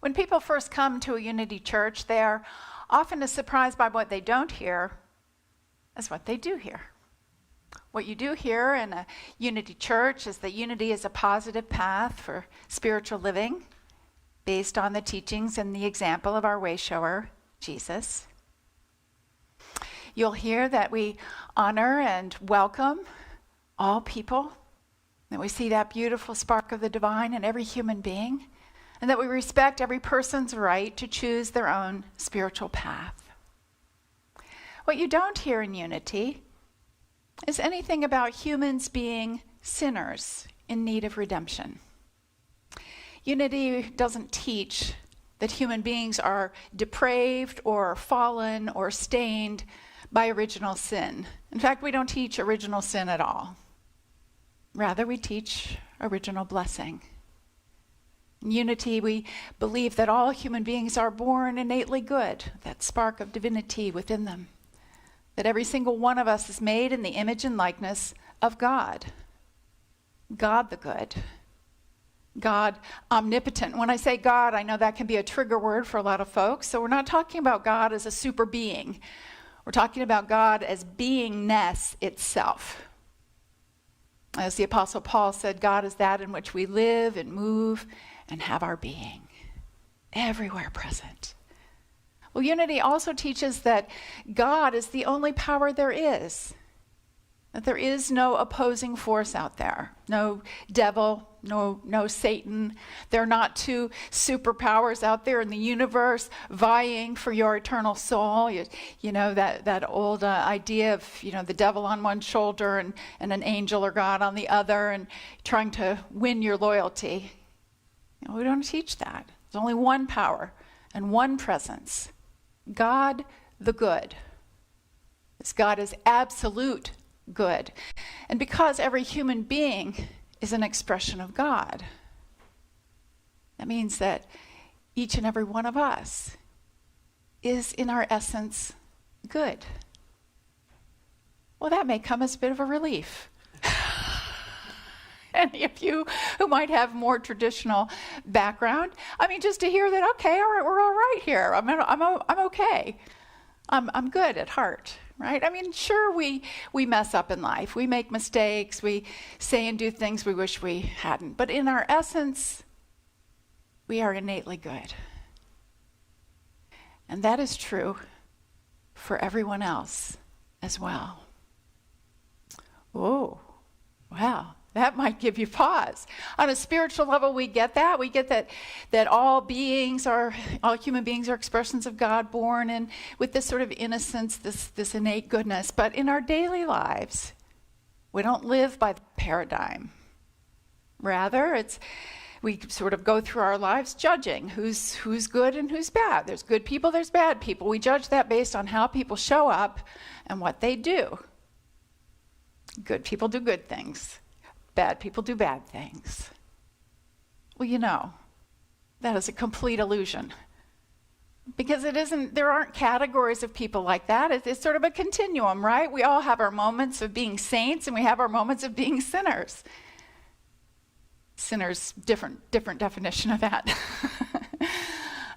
When people first come to a Unity church, they are often as surprised by what they don't hear as what they do hear. What you do hear in a Unity church is that unity is a positive path for spiritual living based on the teachings and the example of our way shower, Jesus. You'll hear that we honor and welcome all people, that we see that beautiful spark of the divine in every human being, and that we respect every person's right to choose their own spiritual path. What you don't hear in Unity is anything about humans being sinners in need of redemption. Unity doesn't teach that human beings are depraved or fallen or stained by original sin. In fact, we don't teach original sin at all. Rather, we teach original blessing. In Unity, we believe that all human beings are born innately good, that spark of divinity within them. That every single one of us is made in the image and likeness of God. God the good. God omnipotent. When I say God, I know that can be a trigger word for a lot of folks. So we're not talking about God as a super being. We're talking about God as beingness itself. As the Apostle Paul said, God is that in which we live and move and have our being, everywhere present. Well, Unity also teaches that God is the only power there is, that there is no opposing force out there, no devil, no Satan. There are not two superpowers out there in the universe vying for your eternal soul. You know, that old idea of, the devil on one shoulder and an angel or God on the other and trying to win your loyalty. We don't teach that. There's only one power and one presence. God the good. This God is absolute good. And because every human being is an expression of God, that means that each and every one of us is in our essence good. Well, that may come as a bit of a relief. Any of you who might have more traditional background, just to hear that, okay, all right, we're all right here. I'm okay. I'm good at heart, right? Sure, we mess up in life. We make mistakes. We say and do things we wish we hadn't. But in our essence, we are innately good. And that is true for everyone else as well. Oh, wow. That might give you pause. On a spiritual level, we get that. We get that all human beings are expressions of God, born and with this sort of innocence, this innate goodness. But in our daily lives, we don't live by the paradigm. Rather, we sort of go through our lives judging who's good and who's bad. There's good people, there's bad people. We judge that based on how people show up and what they do. Good people do good things. Bad people do bad things. Well, that is a complete illusion. Because there aren't categories of people like that. It's sort of a continuum, right? We all have our moments of being saints and we have our moments of being sinners. Sinners, different definition of that.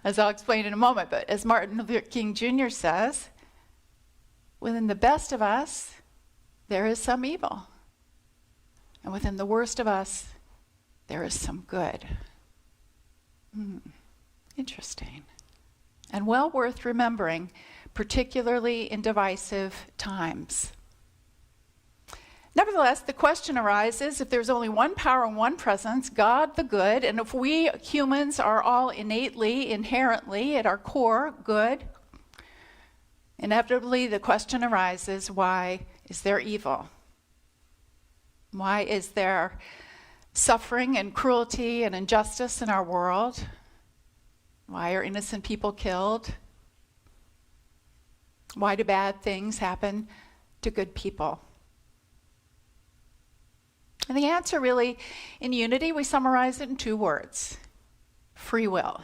As I'll explain in a moment. But as Martin Luther King Jr. says, within the best of us, there is some evil. And within the worst of us, there is some good. Interesting. And well worth remembering, particularly in divisive times. Nevertheless, the question arises, if there's only one power and one presence, God the good, and if we humans are all innately, inherently, at our core, good, inevitably the question arises, why is there evil? Why is there suffering and cruelty and injustice in our world? Why are innocent people killed? Why do bad things happen to good people? And the answer really, in Unity, we summarize it in two words: free will.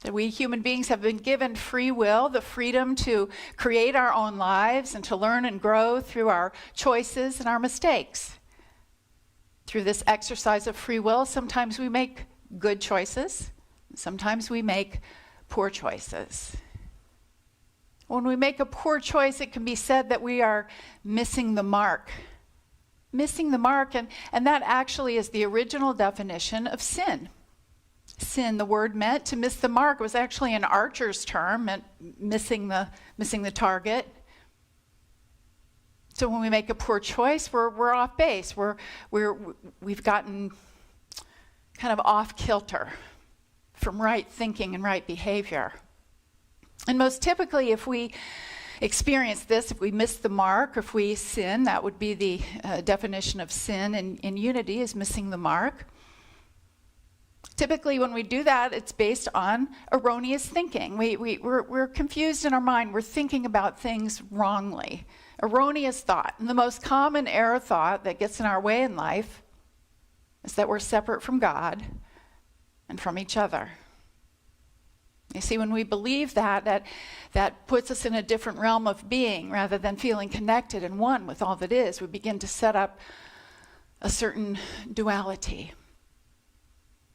That we human beings have been given free will, the freedom to create our own lives and to learn and grow through our choices and our mistakes. Through this exercise of free will, sometimes we make good choices, Sometimes we make poor choices. When we make a poor choice, it can be said that we are missing the mark. Missing the mark, and that actually is the original definition of sin. Sin, the word meant to miss the mark, was actually an archer's term, meant missing the target. So when we make a poor choice, we're off base. We've gotten kind of off kilter from right thinking and right behavior. And most typically, if we experience this, if we miss the mark, if we sin, that would be the definition of sin in unity, is missing the mark. Typically, when we do that, it's based on erroneous thinking. We're confused in our mind. We're thinking about things wrongly. Erroneous thought. And the most common error thought that gets in our way in life is that we're separate from God and from each other. You see, when we believe that puts us in a different realm of being rather than feeling connected and one with all that is. We begin to set up a certain duality.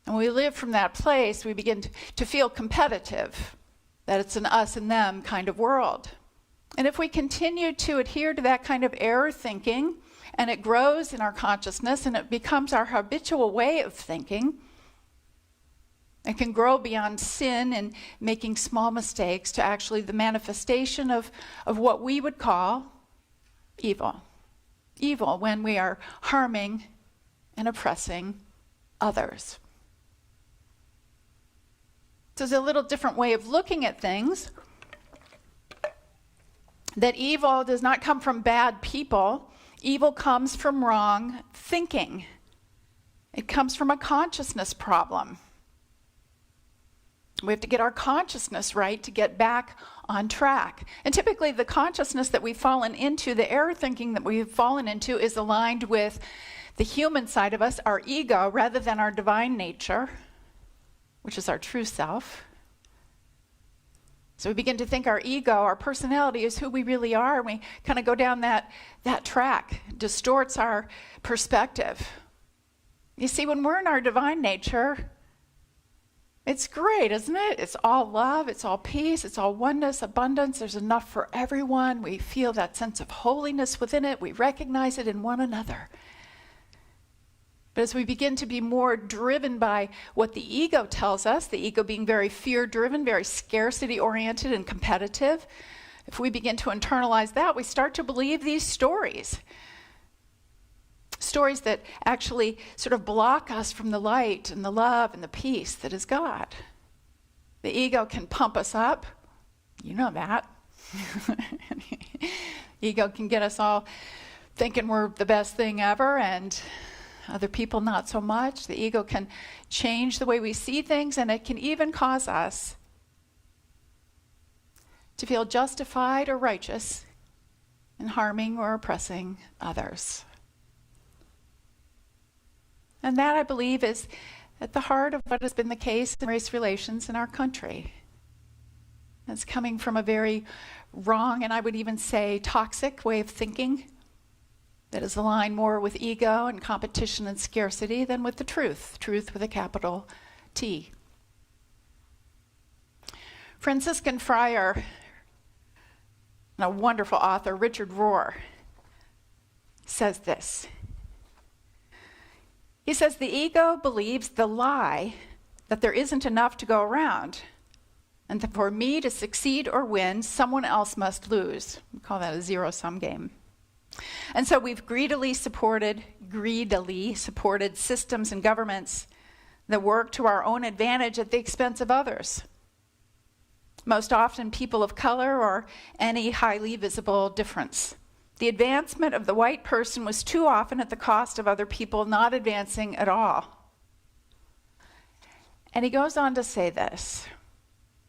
And when we live from that place, we begin to feel competitive, that it's an us and them kind of world. And if we continue to adhere to that kind of error thinking, and it grows in our consciousness, and it becomes our habitual way of thinking, it can grow beyond sin and making small mistakes to actually the manifestation of what we would call evil. Evil when we are harming and oppressing others. So there's a little different way of looking at things. That evil does not come from bad people. Evil comes from wrong thinking. It comes from a consciousness problem. We have to get our consciousness right to get back on track. And typically the consciousness that we've fallen into, the error thinking that we've fallen into, is aligned with the human side of us, our ego, rather than our divine nature, which is our true self. So we begin to think our ego, our personality, is who we really are, and we kind of go down that track. It distorts our perspective. You see, when we're in our divine nature, it's great, isn't it? It's all love, it's all peace, it's all oneness, abundance. There's enough for everyone. We feel that sense of holiness within it. We recognize it in one another. But as we begin to be more driven by what the ego tells us, the ego being very fear-driven, very scarcity-oriented and competitive, if we begin to internalize that, we start to believe these stories. Stories that actually sort of block us from the light and the love and the peace that is God. The ego can pump us up. You know that. Ego can get us all thinking we're the best thing ever, and other people not so much. The ego can change the way we see things, and it can even cause us to feel justified or righteous in harming or oppressing others. And that, I believe, is at the heart of what has been the case in race relations in our country. It's coming from a very wrong, and I would even say toxic way of thinking that is aligned more with ego and competition and scarcity than with the truth with a capital T. Franciscan friar and a wonderful author, Richard Rohr, says this. He says, the ego believes the lie that there isn't enough to go around, and that for me to succeed or win, someone else must lose. We call that a zero-sum game. And so we've greedily supported systems and governments that work to our own advantage at the expense of others. Most often people of color or any highly visible difference. The advancement of the white person was too often at the cost of other people not advancing at all. And he goes on to say this,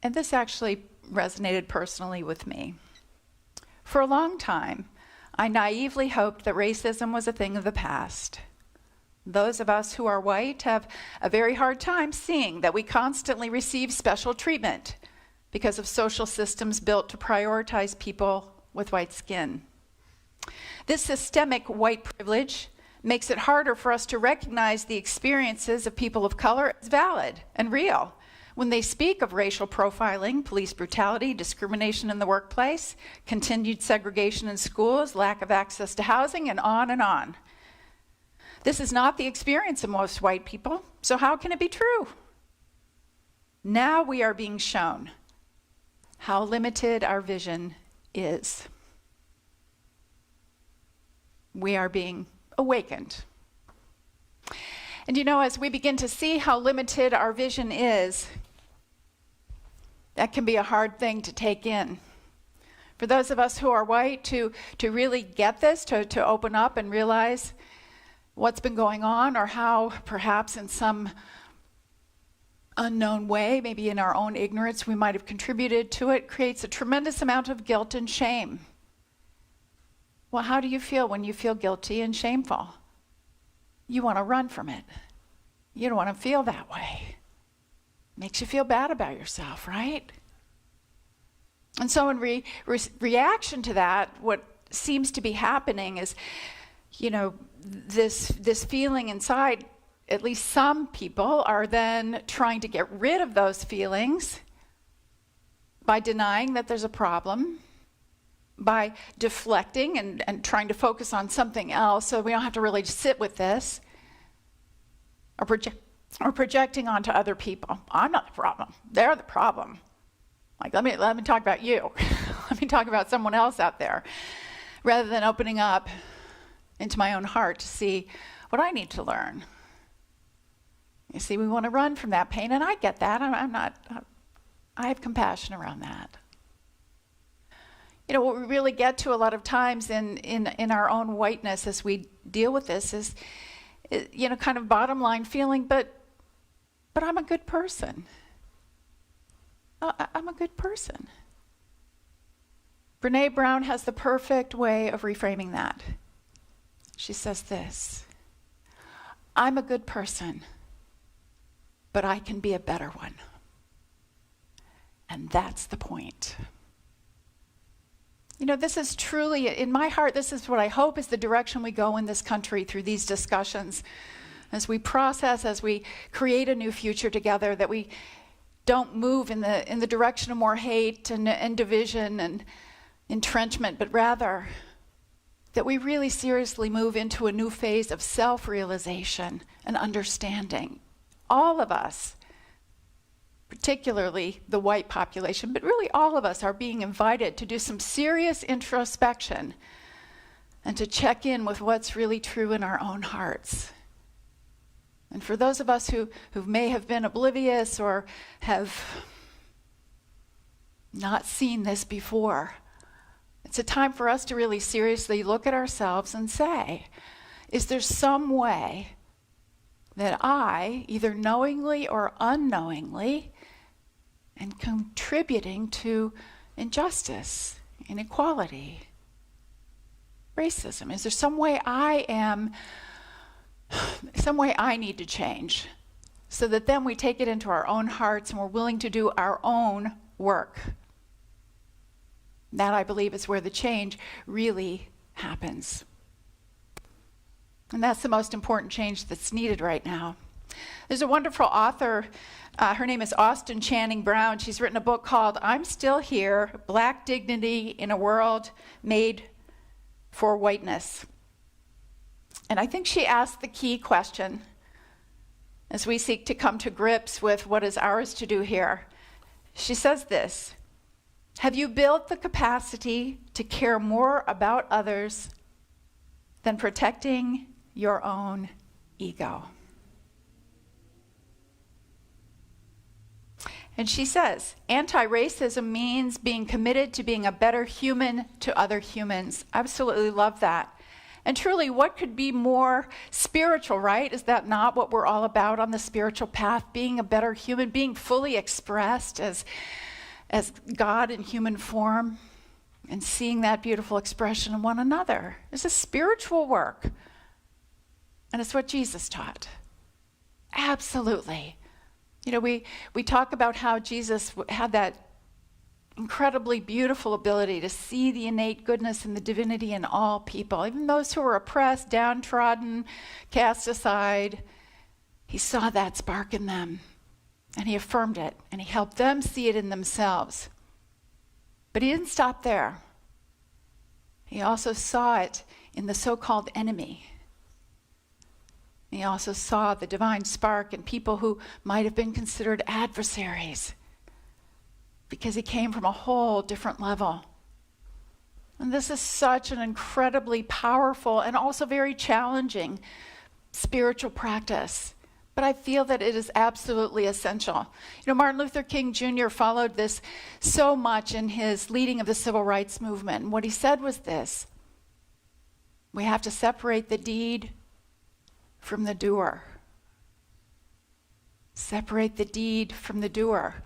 and this actually resonated personally with me. For a long time, I naively hoped that racism was a thing of the past. Those of us who are white have a very hard time seeing that we constantly receive special treatment because of social systems built to prioritize people with white skin. This systemic white privilege makes it harder for us to recognize the experiences of people of color as valid and real when they speak of racial profiling, police brutality, discrimination in the workplace, continued segregation in schools, lack of access to housing, and on and on. This is not the experience of most white people, so how can it be true? Now we are being shown how limited our vision is. We are being awakened. And as we begin to see how limited our vision is, that can be a hard thing to take in. For those of us who are white, to really get this, to open up and realize what's been going on, or how perhaps in some unknown way, maybe in our own ignorance, we might have contributed to it, creates a tremendous amount of guilt and shame. Well, how do you feel when you feel guilty and shameful? You want to run from it. You don't want to feel that way. Makes you feel bad about yourself, right? And so in reaction to that, what seems to be happening is, this feeling inside, at least some people are then trying to get rid of those feelings by denying that there's a problem, by deflecting and trying to focus on something else so we don't have to really sit with this, or projecting onto other people. I'm not the problem. They're the problem. Like, let me talk about you. Let me talk about someone else out there, rather than opening up into my own heart to see what I need to learn. You see, we want to run from that pain, and I get that. I have compassion around that. What we really get to a lot of times in our own whiteness as we deal with this is kind of bottom line feeling, but I'm a good person. I'm a good person. Brene Brown has the perfect way of reframing that. She says this: I'm a good person, but I can be a better one. And that's the point. This is truly, in my heart, this is what I hope is the direction we go in this country through these discussions. As we process, as we create a new future together, that we don't move in the direction of more hate and division and entrenchment, but rather that we really seriously move into a new phase of self-realization and understanding. All of us, particularly the white population, but really all of us, are being invited to do some serious introspection and to check in with what's really true in our own hearts. And for those of us who may have been oblivious or have not seen this before, it's a time for us to really seriously look at ourselves and say, is there some way that I, either knowingly or unknowingly, am contributing to injustice, inequality, racism? Is there some way I need to change, so that then we take it into our own hearts and we're willing to do our own work? That, I believe, is where the change really happens. And that's the most important change that's needed right now. There's a wonderful author, her name is Austin Channing Brown. She's written a book called I'm Still Here, Black Dignity in a World Made for Whiteness. And I think she asked the key question as we seek to come to grips with what is ours to do here. She says this: have you built the capacity to care more about others than protecting your own ego? And she says, anti-racism means being committed to being a better human to other humans. Absolutely love that. And truly, what could be more spiritual, right? Is that not what we're all about on the spiritual path? Being a better human, being fully expressed as God in human form, and seeing that beautiful expression in one another. It's a spiritual work. And it's what Jesus taught. Absolutely. We talk about how Jesus had that incredibly beautiful ability to see the innate goodness and the divinity in all people, even those who were oppressed, downtrodden, cast aside. He saw that spark in them. And he affirmed it, and he helped them see it in themselves. But he didn't stop there. He also saw it in the so-called enemy. He also saw the divine spark in people who might have been considered adversaries, because he came from a whole different level. And this is such an incredibly powerful and also very challenging spiritual practice. But I feel that it is absolutely essential. You know, Martin Luther King Jr. followed this so much in his leading of the civil rights movement. And what he said was this: we have to separate the deed from the doer. Separate the deed from the doer.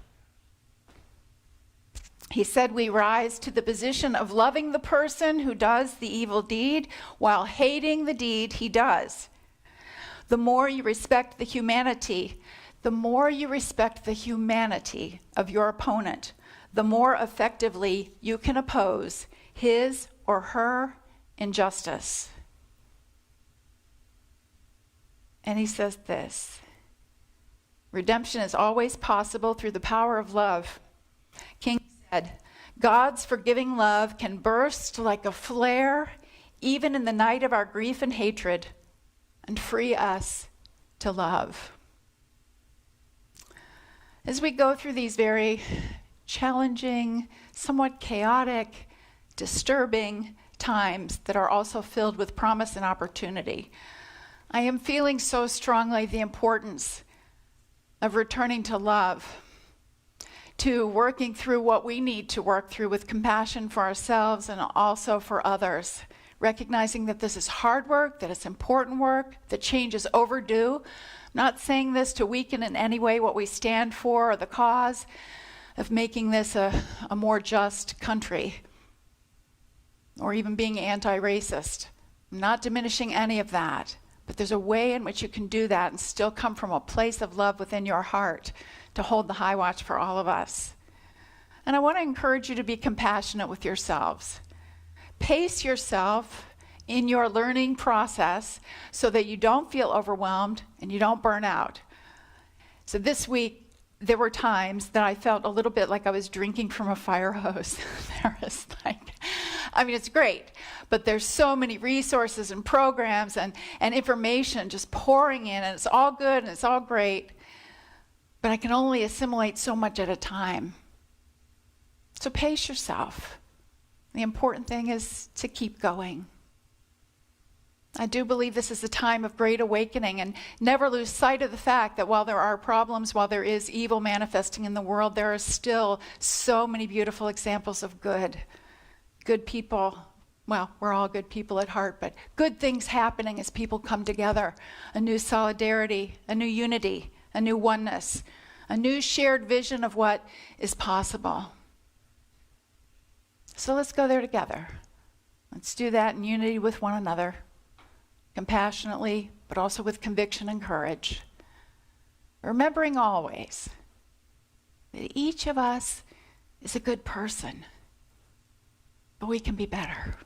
He said we rise to the position of loving the person who does the evil deed while hating the deed he does. The more you respect the humanity of your opponent, the more effectively you can oppose his or her injustice. And he says this: redemption is always possible through the power of love. King said, God's forgiving love can burst like a flare even in the night of our grief and hatred, and free us to love. As we go through these very challenging, somewhat chaotic, disturbing times that are also filled with promise and opportunity, I am feeling so strongly the importance of returning to love, to working through what we need to work through with compassion for ourselves and also for others, recognizing that this is hard work, that it's important work, that change is overdue. I'm not saying this to weaken in any way what we stand for or the cause of making this a more just country, or even being anti-racist. I'm not diminishing any of that, but there's a way in which you can do that and still come from a place of love within your heart to hold the high watch for all of us. And I want to encourage you to be compassionate with yourselves. Pace yourself in your learning process so that you don't feel overwhelmed and you don't burn out. So this week, there were times that I felt a little bit like I was drinking from a fire hose. It's great, but there's so many resources and programs and information just pouring in, and it's all good and it's all great, but I can only assimilate so much at a time. So pace yourself. The important thing is to keep going. I do believe this is a time of great awakening, and never lose sight of the fact that while there are problems, while there is evil manifesting in the world, there are still so many beautiful examples of good people. Well, we're all good people at heart, but good things happening as people come together. A new solidarity, a new unity, a new oneness, a new shared vision of what is possible. So let's go there together. Let's do that in unity with one another, compassionately, but also with conviction and courage. Remembering always that each of us is a good person, but we can be better.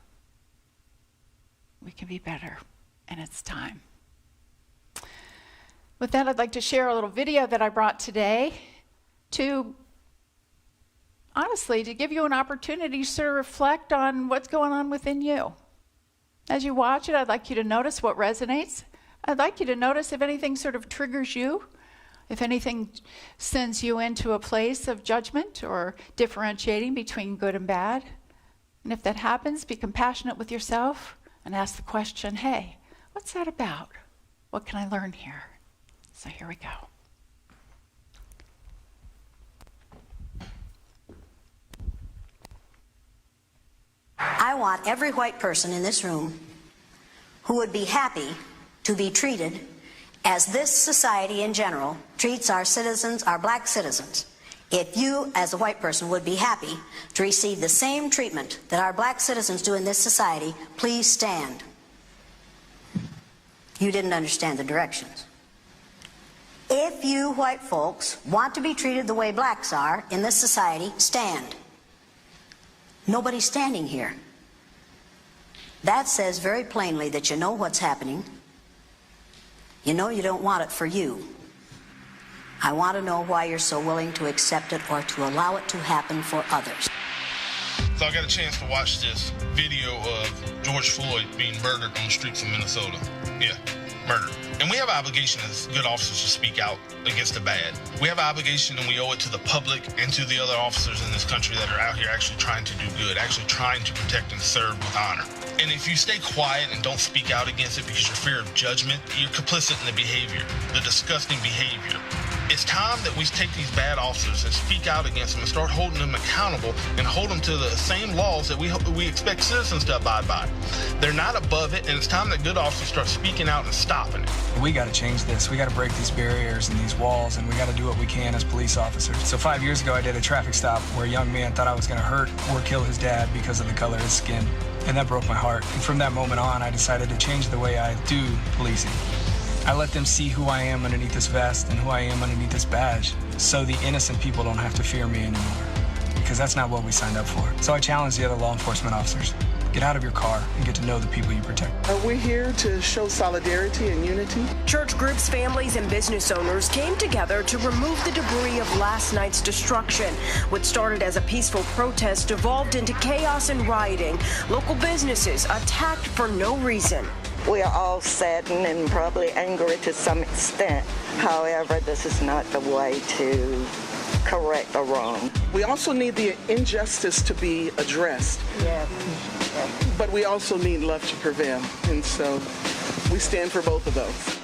We can be better, and it's time. With that, I'd like to share a little video that I brought today to give you an opportunity to sort of reflect on what's going on within you. As you watch it, I'd like you to notice what resonates. I'd like you to notice if anything sort of triggers you, if anything sends you into a place of judgment or differentiating between good and bad. And if that happens, be compassionate with yourself and ask the question, hey, what's that about? What can I learn here? So here we go. I want every white person in this room who would be happy to be treated as this society in general treats our citizens, our black citizens. If you, as a white person, would be happy to receive the same treatment that our black citizens do in this society, please stand. You didn't understand the directions. If you white folks want to be treated the way blacks are in this society, stand. Nobody's standing here. That says very plainly that you know what's happening. You know you don't want it for you. I want to know why you're so willing to accept it or to allow it to happen for others. So I got a chance to watch this video of George Floyd being murdered on the streets of Minnesota. Yeah, murdered. And we have an obligation as good officers to speak out against the bad. We have an obligation, and we owe it to the public and to the other officers in this country that are out here actually trying to do good, actually trying to protect and serve with honor. And if you stay quiet and don't speak out against it because you're fear of judgment, you're complicit in the behavior, the disgusting behavior. It's time that we take these bad officers and speak out against them and start holding them accountable and hold them to the same laws that we expect citizens to abide by. They're not above it, and it's time that good officers start speaking out and stopping it. We got to change this. We got to break these barriers and these walls, and we got to do what we can as police officers. So 5 years ago, I did a traffic stop where a young man thought I was going to hurt or kill his dad because of the color of his skin. And that broke my heart. And from that moment on, I decided to change the way I do policing. I let them see who I am underneath this vest and who I am underneath this badge, so the innocent people don't have to fear me anymore, because that's not what we signed up for. So I challenge the other law enforcement officers. Get out of your car and get to know the people you protect. We're here to show solidarity and unity. Church groups, families, and business owners came together to remove the debris of last night's destruction. What started as a peaceful protest devolved into chaos and rioting. Local businesses attacked for no reason. We are all saddened and probably angry to some extent. However, this is not the way to correct a wrong. We also need the injustice to be addressed. Yes. But we also need love to prevail. And so we stand for both of those.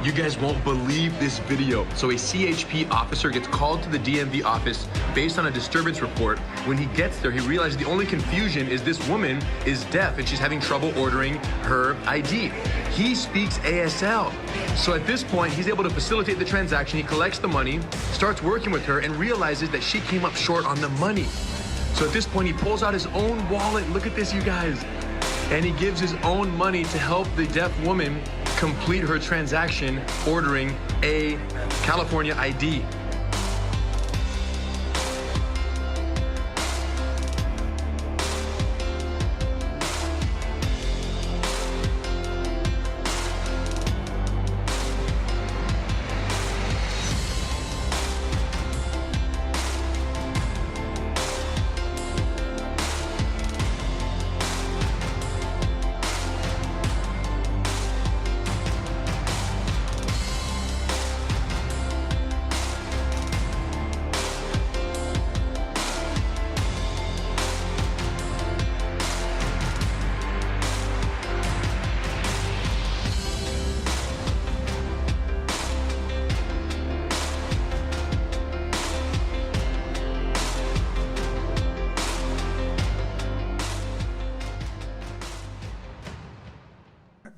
You guys won't believe this video. So a CHP officer gets called to the DMV office based on a disturbance report. When he gets there, he realizes the only confusion is this woman is deaf and she's having trouble ordering her ID. He speaks ASL. So at this point, he's able to facilitate the transaction. He collects the money, starts working with her, and realizes that she came up short on the money. So at this point, he pulls out his own wallet. Look at this, you guys. And he gives his own money to help the deaf woman complete her transaction ordering a California ID.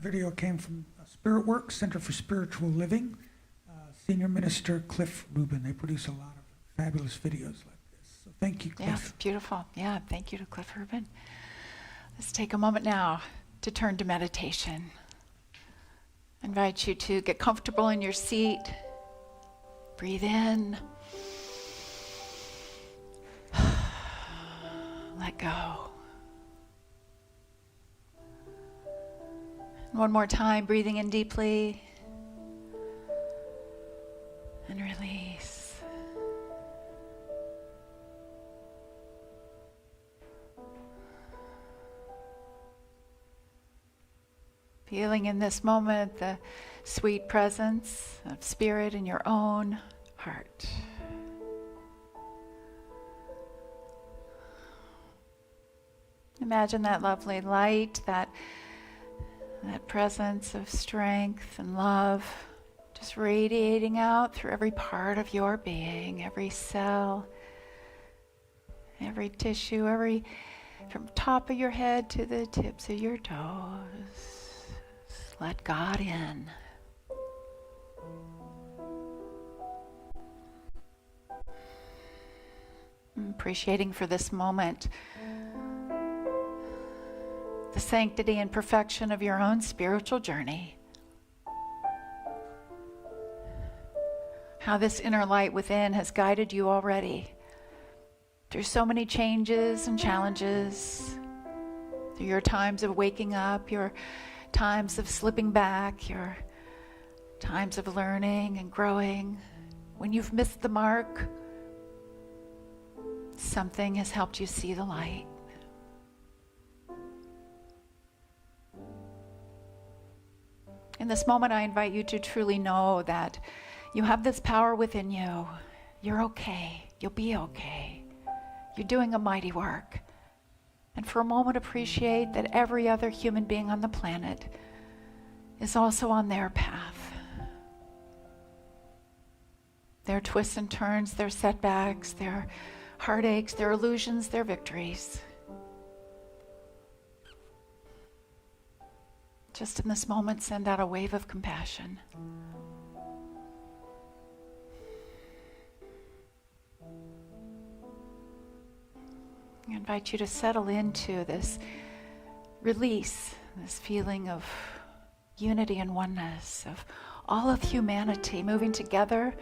Video came from Spirit Works, Center for Spiritual Living, Senior Minister Cliff Rubin. They produce a lot of fabulous videos like this. So thank you, Cliff. Yeah, beautiful. Yeah, thank you to Cliff Rubin. Let's take a moment now to turn to meditation. I invite you to get comfortable in your seat. Breathe in. Let go. One more time, breathing in deeply and release. Feeling in this moment the sweet presence of spirit in your own heart. Imagine that lovely light, that presence of strength and love just radiating out through every part of your being, every cell, every tissue, from top of your head to the tips of your toes. Just let God in. Appreciating for this moment the sanctity and perfection of your own spiritual journey. how this inner light within has guided you already through so many changes and challenges, through your times of waking up, your times of slipping back, your times of learning and growing. When you've missed the mark, something has helped you see the light. In this moment, I invite you to truly know that you have this power within you. You're okay. You'll be okay. You're doing a mighty work. And for a moment, appreciate that every other human being on the planet is also on their path. Their twists and turns, their setbacks, their heartaches, their illusions, their victories. Just in this moment, send out a wave of compassion. I invite you to settle into this release, this feeling of unity and oneness, of all of humanity moving together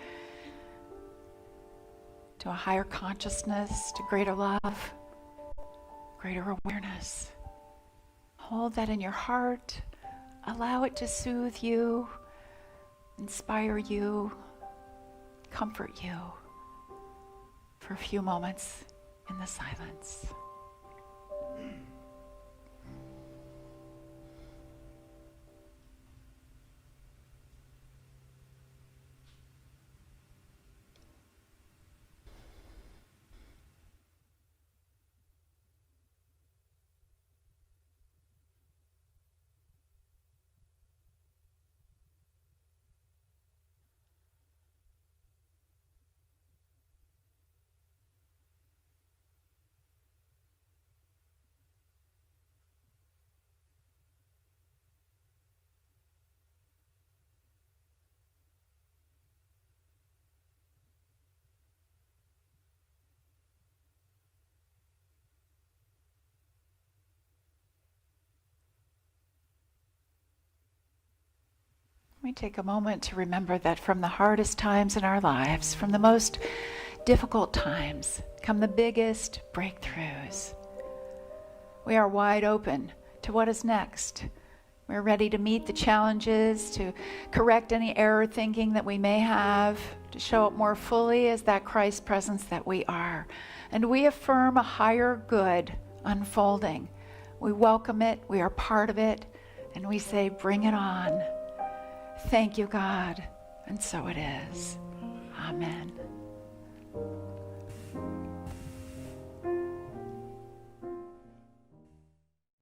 to a higher consciousness, to greater love, greater awareness. Hold that in your heart. Allow it to soothe you, inspire you, comfort you for a few moments in the silence. We take a moment to remember that from the hardest times in our lives, from the most difficult times, come the biggest breakthroughs. We are wide open to what is next. We're ready to meet the challenges, to correct any error thinking that we may have, to show up more fully as that Christ presence that we are. And we affirm a higher good unfolding. We welcome it, we are part of it, and we say, bring it on. Thank you, God. And so it is. Amen.